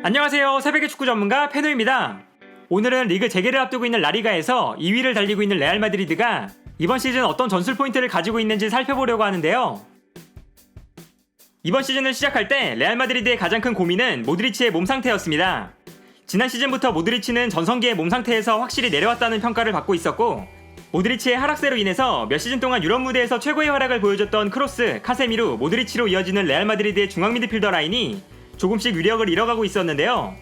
안녕하세요. 새벽의 축구 전문가 페노입니다. 오늘은 리그 재개를 앞두고 있는 라리가에서 2위를 달리고 있는 레알 마드리드가 이번 시즌 어떤 전술 포인트를 가지고 있는지 살펴보려고 하는데요. 이번 시즌을 시작할 때 레알 마드리드의 가장 큰 고민은 모드리치의 몸 상태였습니다. 지난 시즌부터 모드리치는 전성기의 몸 상태에서 확실히 내려왔다는 평가를 받고 있었고, 모드리치의 하락세로 인해서 몇 시즌 동안 유럽 무대에서 최고의 활약을 보여줬던 크로스, 카세미루, 모드리치로 이어지는 레알 마드리드의 중앙 미드필더 라인이 조금씩 위력을 잃어가고 있었는데요.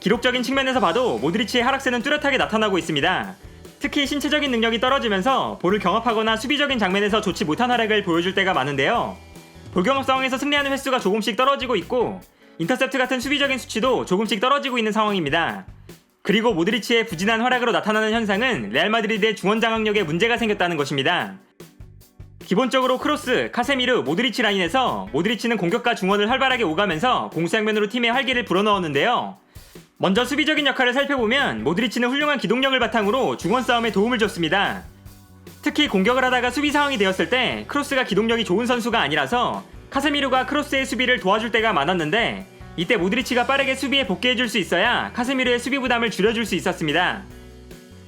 기록적인 측면에서 봐도 모드리치의 하락세는 뚜렷하게 나타나고 있습니다. 특히 신체적인 능력이 떨어지면서 볼을 경합하거나 수비적인 장면에서 좋지 못한 활약을 보여줄 때가 많은데요. 볼경합 상황에서 승리하는 횟수가 조금씩 떨어지고 있고, 인터셉트 같은 수비적인 수치도 조금씩 떨어지고 있는 상황입니다. 그리고 모드리치의 부진한 활약으로 나타나는 현상은 레알 마드리드의 중원 장악력에 문제가 생겼다는 것입니다. 기본적으로 크로스, 카세미르, 모드리치 라인에서 모드리치는 공격과 중원을 활발하게 오가면서 공수양면으로 팀의 활기를 불어넣었는데요. 먼저 수비적인 역할을 살펴보면 모드리치는 훌륭한 기동력을 바탕으로 중원 싸움에 도움을 줬습니다. 특히 공격을 하다가 수비 상황이 되었을 때 크로스가 기동력이 좋은 선수가 아니라서 카세미르가 크로스의 수비를 도와줄 때가 많았는데, 이때 모드리치가 빠르게 수비에 복귀해줄 수 있어야 카세미르의 수비 부담을 줄여줄 수 있었습니다.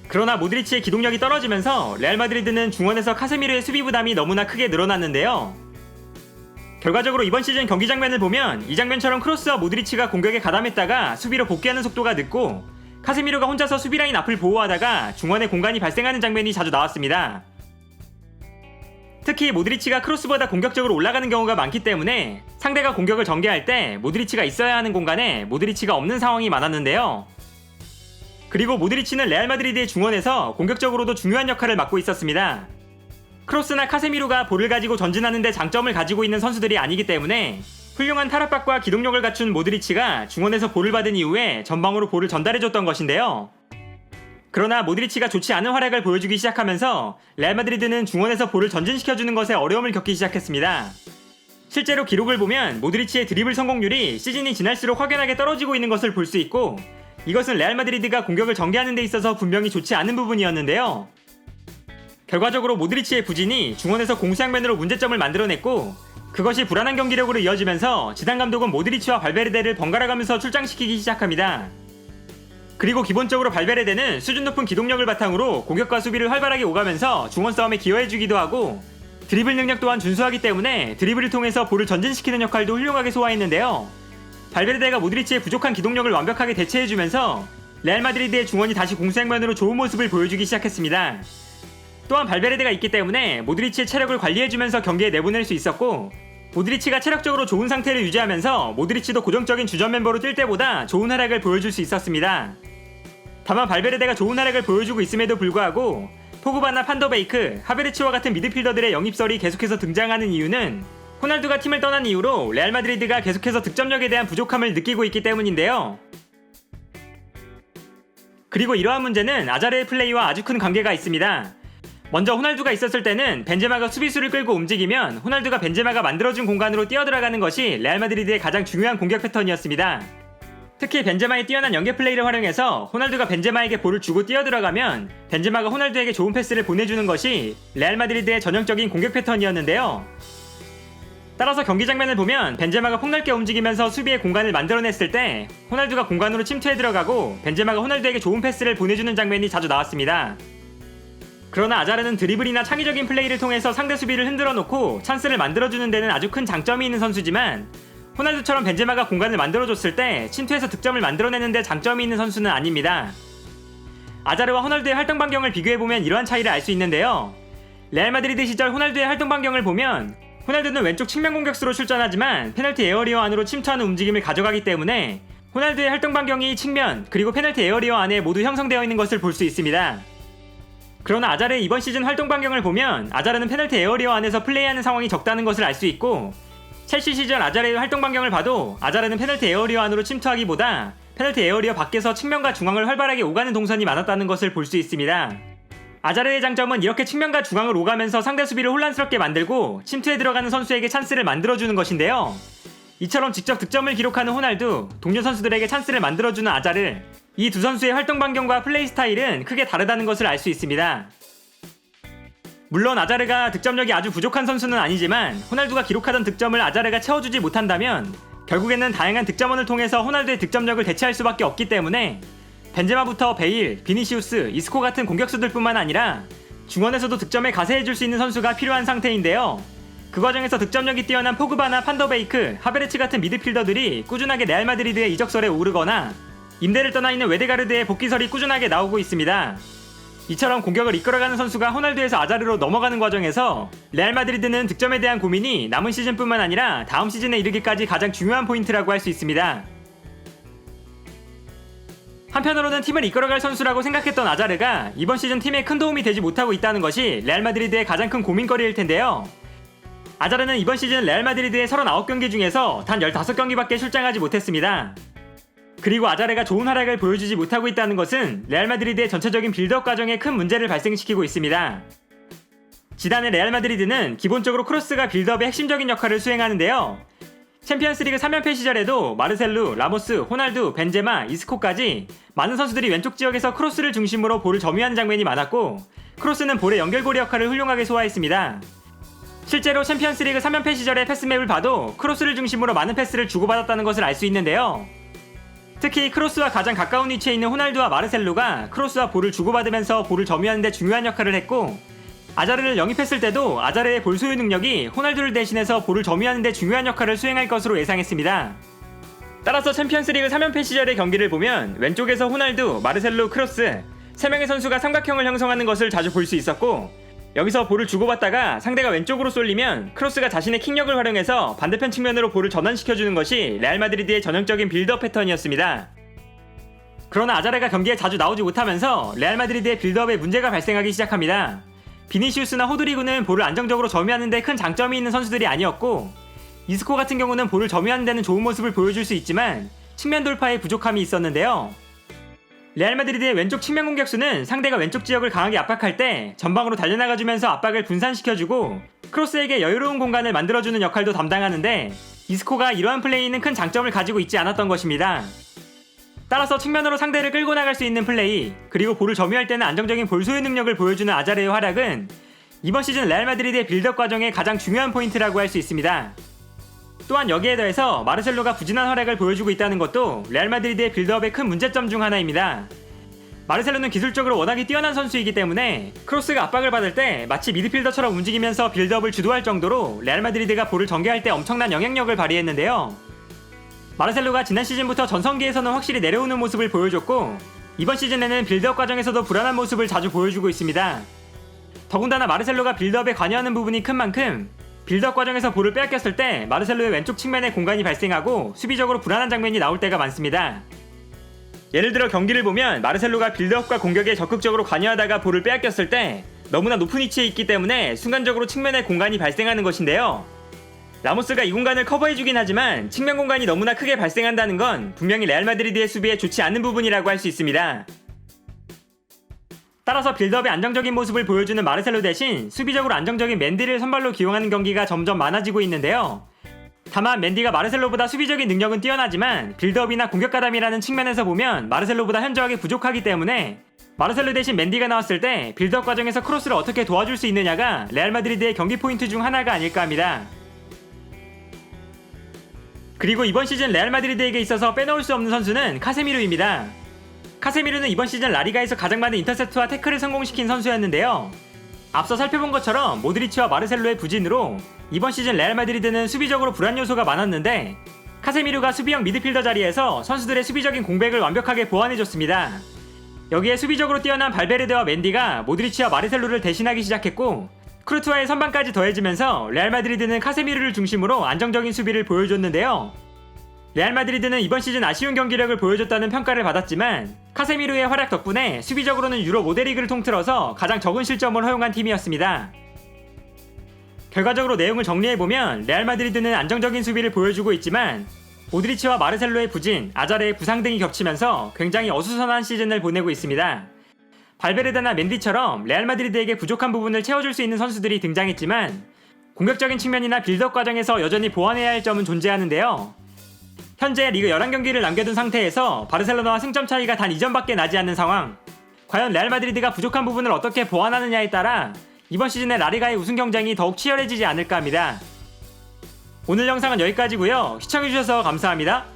그러나 모드리치의 기동력이 떨어지면서 레알 마드리드는 중원에서 카세미르의 수비 부담이 너무나 크게 늘어났는데요. 결과적으로 이번 시즌 경기 장면을 보면 이 장면처럼 크로스와 모드리치가 공격에 가담했다가 수비로 복귀하는 속도가 늦고, 카세미르가 혼자서 수비라인 앞을 보호하다가 중원에 공간이 발생하는 장면이 자주 나왔습니다. 특히 모드리치가 크로스보다 공격적으로 올라가는 경우가 많기 때문에 상대가 공격을 전개할 때 모드리치가 있어야 하는 공간에 모드리치가 없는 상황이 많았는데요. 그리고 모드리치는 레알 마드리드의 중원에서 공격적으로도 중요한 역할을 맡고 있었습니다. 크로스나 카세미루가 볼을 가지고 전진하는 데 장점을 가지고 있는 선수들이 아니기 때문에 훌륭한 탈압박과 기동력을 갖춘 모드리치가 중원에서 볼을 받은 이후에 전방으로 볼을 전달해줬던 것인데요. 그러나 모드리치가 좋지 않은 활약을 보여주기 시작하면서 레알 마드리드는 중원에서 볼을 전진시켜주는 것에 어려움을 겪기 시작했습니다. 실제로 기록을 보면 모드리치의 드리블 성공률이 시즌이 지날수록 확연하게 떨어지고 있는 것을 볼 수 있고, 이것은 레알 마드리드가 공격을 전개하는 데 있어서 분명히 좋지 않은 부분이었는데요. 결과적으로 모드리치의 부진이 중원에서 공수양면으로 문제점을 만들어냈고, 그것이 불안한 경기력으로 이어지면서 지단 감독은 모드리치와 발베르데를 번갈아가면서 출장시키기 시작합니다. 그리고 기본적으로 발베르데는 수준 높은 기동력을 바탕으로 공격과 수비를 활발하게 오가면서 중원 싸움에 기여해주기도 하고, 드리블 능력 또한 준수하기 때문에 드리블을 통해서 볼을 전진시키는 역할도 훌륭하게 소화했는데요. 발베르데가 모드리치의 부족한 기동력을 완벽하게 대체해주면서 레알 마드리드의 중원이 다시 공수양면으로 좋은 모습을 보여주기 시작했습니다. 또한 발베르데가 있기 때문에 모드리치의 체력을 관리해주면서 경기에 내보낼 수 있었고, 모드리치가 체력적으로 좋은 상태를 유지하면서 모드리치도 고정적인 주전 멤버로 뛸 때보다 좋은 활약을 보여줄 수 있었습니다. 다만 발베르데가 좋은 활약을 보여주고 있음에도 불구하고 포그바나 판더베이크, 하베르치와 같은 미드필더들의 영입설이 계속해서 등장하는 이유는 호날두가 팀을 떠난 이후로 레알 마드리드가 계속해서 득점력에 대한 부족함을 느끼고 있기 때문인데요. 그리고 이러한 문제는 아자르의 플레이와 아주 큰 관계가 있습니다. 먼저 호날두가 있었을 때는 벤제마가 수비수를 끌고 움직이면 호날두가 벤제마가 만들어준 공간으로 뛰어들어가는 것이 레알 마드리드의 가장 중요한 공격 패턴이었습니다. 특히 벤제마의 뛰어난 연계 플레이를 활용해서 호날두가 벤제마에게 볼을 주고 뛰어들어가면 벤제마가 호날두에게 좋은 패스를 보내주는 것이 레알 마드리드의 전형적인 공격 패턴이었는데요. 따라서 경기 장면을 보면 벤제마가 폭넓게 움직이면서 수비의 공간을 만들어냈을 때 호날두가 공간으로 침투해 들어가고 벤제마가 호날두에게 좋은 패스를 보내주는 장면이 자주 나왔습니다. 그러나 아자르는 드리블이나 창의적인 플레이를 통해서 상대 수비를 흔들어 놓고 찬스를 만들어주는 데는 아주 큰 장점이 있는 선수지만, 호날두처럼 벤제마가 공간을 만들어줬을 때 침투해서 득점을 만들어내는 데 장점이 있는 선수는 아닙니다. 아자르와 호날두의 활동 반경을 비교해보면 이러한 차이를 알 수 있는데요. 레알 마드리드 시절 호날두의 활동 반경을 보면 호날두는 왼쪽 측면 공격수로 출전하지만 페널티 에어리어 안으로 침투하는 움직임을 가져가기 때문에 호날두의 활동 반경이 측면 그리고 페널티 에어리어 안에 모두 형성되어 있는 것을 볼 수 있습니다. 그러나 아자르의 이번 시즌 활동 반경을 보면 아자르는 페널티 에어리어 안에서 플레이하는 상황이 적다는 것을 알 수 있고, 첼시 시절 아자르의 활동 반경을 봐도 아자르는 페널티 에어리어 안으로 침투하기보다 페널티 에어리어 밖에서 측면과 중앙을 활발하게 오가는 동선이 많았다는 것을 볼 수 있습니다. 아자르의 장점은 이렇게 측면과 중앙을 오가면서 상대 수비를 혼란스럽게 만들고 침투에 들어가는 선수에게 찬스를 만들어주는 것인데요. 이처럼 직접 득점을 기록하는 호날두, 동료 선수들에게 찬스를 만들어주는 아자르, 이 두 선수의 활동 반경과 플레이 스타일은 크게 다르다는 것을 알 수 있습니다. 물론 아자르가 득점력이 아주 부족한 선수는 아니지만 호날두가 기록하던 득점을 아자르가 채워주지 못한다면 결국에는 다양한 득점원을 통해서 호날두의 득점력을 대체할 수밖에 없기 때문에 벤제마부터 베일, 비니시우스, 이스코 같은 공격수들뿐만 아니라 중원에서도 득점에 가세해줄 수 있는 선수가 필요한 상태인데요. 그 과정에서 득점력이 뛰어난 포그바나 판더베이크, 하베르츠 같은 미드필더들이 꾸준하게 레알 마드리드의 이적설에 오르거나 임대를 떠나 있는 웨데가르드의 복귀설이 꾸준하게 나오고 있습니다. 이처럼 공격을 이끌어가는 선수가 호날두에서 아자르로 넘어가는 과정에서 레알 마드리드는 득점에 대한 고민이 남은 시즌뿐만 아니라 다음 시즌에 이르기까지 가장 중요한 포인트라고 할 수 있습니다. 한편으로는 팀을 이끌어갈 선수라고 생각했던 아자르가 이번 시즌 팀에 큰 도움이 되지 못하고 있다는 것이 레알 마드리드의 가장 큰 고민거리일 텐데요. 아자르는 이번 시즌 레알 마드리드의 39경기 중에서 단 15경기밖에 출장하지 못했습니다. 그리고 아자르가 좋은 활약을 보여주지 못하고 있다는 것은 레알 마드리드의 전체적인 빌드업 과정에 큰 문제를 발생시키고 있습니다. 지단의 레알 마드리드는 기본적으로 크로스가 빌드업의 핵심적인 역할을 수행하는데요. 챔피언스리그 3연패 시절에도 마르셀루, 라모스, 호날두, 벤제마, 이스코까지 많은 선수들이 왼쪽 지역에서 크로스를 중심으로 볼을 점유하는 장면이 많았고 크로스는 볼의 연결고리 역할을 훌륭하게 소화했습니다. 실제로 챔피언스리그 3연패 시절의 패스맵을 봐도 크로스를 중심으로 많은 패스를 주고받았다는 것을 알 수 있는데요. 특히 크로스와 가장 가까운 위치에 있는 호날두와 마르셀루가 크로스와 볼을 주고받으면서 볼을 점유하는 데 중요한 역할을 했고 아자르를 영입했을 때도 아자르의 볼 소유 능력이 호날두를 대신해서 볼을 점유하는 데 중요한 역할을 수행할 것으로 예상했습니다. 따라서 챔피언스리그 3연패 시절의 경기를 보면 왼쪽에서 호날두, 마르셀루, 크로스 3명의 선수가 삼각형을 형성하는 것을 자주 볼 수 있었고 여기서 볼을 주고받다가 상대가 왼쪽으로 쏠리면 크로스가 자신의 킥력을 활용해서 반대편 측면으로 볼을 전환시켜주는 것이 레알 마드리드의 전형적인 빌드업 패턴이었습니다. 그러나 아자르가 경기에 자주 나오지 못하면서 레알 마드리드의 빌드업에 문제가 발생하기 시작합니다. 비니시우스나 호드리구는 볼을 안정적으로 점유하는 데 큰 장점이 있는 선수들이 아니었고 이스코 같은 경우는 볼을 점유하는 데는 좋은 모습을 보여줄 수 있지만 측면 돌파에 부족함이 있었는데요. 레알 마드리드의 왼쪽 측면 공격수는 상대가 왼쪽 지역을 강하게 압박할 때 전방으로 달려나가주면서 압박을 분산시켜주고 크로스에게 여유로운 공간을 만들어주는 역할도 담당하는데 이스코가 이러한 플레이는 큰 장점을 가지고 있지 않았던 것입니다. 따라서 측면으로 상대를 끌고 나갈 수 있는 플레이 그리고 볼을 점유할 때는 안정적인 볼 소유 능력을 보여주는 아자르의 활약은 이번 시즌 레알 마드리드의 빌드업 과정의 가장 중요한 포인트라고 할 수 있습니다. 또한 여기에 더해서 마르셀로가 부진한 활약을 보여주고 있다는 것도 레알 마드리드의 빌드업의 큰 문제점 중 하나입니다. 마르셀로는 기술적으로 워낙에 뛰어난 선수이기 때문에 크로스가 압박을 받을 때 마치 미드필더처럼 움직이면서 빌드업을 주도할 정도로 레알 마드리드가 볼을 전개할 때 엄청난 영향력을 발휘했는데요. 마르셀로가 지난 시즌부터 전성기에서는 확실히 내려오는 모습을 보여줬고 이번 시즌에는 빌드업 과정에서도 불안한 모습을 자주 보여주고 있습니다. 더군다나 마르셀로가 빌드업에 관여하는 부분이 큰 만큼 빌드업 과정에서 볼을 빼앗겼을 때 마르셀로의 왼쪽 측면에 공간이 발생하고 수비적으로 불안한 장면이 나올 때가 많습니다. 예를 들어 경기를 보면 마르셀로가 빌드업과 공격에 적극적으로 관여하다가 볼을 빼앗겼을 때 너무나 높은 위치에 있기 때문에 순간적으로 측면에 공간이 발생하는 것인데요. 라모스가 이 공간을 커버해주긴 하지만 측면 공간이 너무나 크게 발생한다는 건 분명히 레알 마드리드의 수비에 좋지 않은 부분이라고 할 수 있습니다. 따라서 빌드업의 안정적인 모습을 보여주는 마르셀로 대신 수비적으로 안정적인 맨디를 선발로 기용하는 경기가 점점 많아지고 있는데요. 다만 맨디가 마르셀로보다 수비적인 능력은 뛰어나지만 빌드업이나 공격 가담이라는 측면에서 보면 마르셀로보다 현저하게 부족하기 때문에 마르셀로 대신 맨디가 나왔을 때 빌드업 과정에서 크로스를 어떻게 도와줄 수 있느냐가 레알 마드리드의 경기 포인트 중 하나가 아닐까 합니다. 그리고 이번 시즌 레알 마드리드에게 있어서 빼놓을 수 없는 선수는 카세미르입니다. 카세미르는 이번 시즌 라리가에서 가장 많은 인터셉트와 태클을 성공시킨 선수였는데요. 앞서 살펴본 것처럼 모드리치와 마르셀로의 부진으로 이번 시즌 레알 마드리드는 수비적으로 불안 요소가 많았는데 카세미르가 수비형 미드필더 자리에서 선수들의 수비적인 공백을 완벽하게 보완해줬습니다. 여기에 수비적으로 뛰어난 발베르데와 맨디가 모드리치와 마르셀로를 대신하기 시작했고 크루트와의 선방까지 더해지면서 레알 마드리드는 카세미르를 중심으로 안정적인 수비를 보여줬는데요. 레알 마드리드는 이번 시즌 아쉬운 경기력을 보여줬다는 평가를 받았지만 카세미르의 활약 덕분에 수비적으로는 유럽 5대 리그를 통틀어서 가장 적은 실점을 허용한 팀이었습니다. 결과적으로 내용을 정리해보면 레알 마드리드는 안정적인 수비를 보여주고 있지만 모드리치와 마르셀로의 부진, 아자르의 부상 등이 겹치면서 굉장히 어수선한 시즌을 보내고 있습니다. 발베르데나 맨디처럼 레알 마드리드에게 부족한 부분을 채워줄 수 있는 선수들이 등장했지만 공격적인 측면이나 빌드업 과정에서 여전히 보완해야 할 점은 존재하는데요. 현재 리그 11경기를 남겨둔 상태에서 바르셀로나와 승점 차이가 단 2점밖에 나지 않는 상황. 과연 레알 마드리드가 부족한 부분을 어떻게 보완하느냐에 따라 이번 시즌의 라리가의 우승 경쟁이 더욱 치열해지지 않을까 합니다. 오늘 영상은 여기까지고요. 시청해주셔서 감사합니다.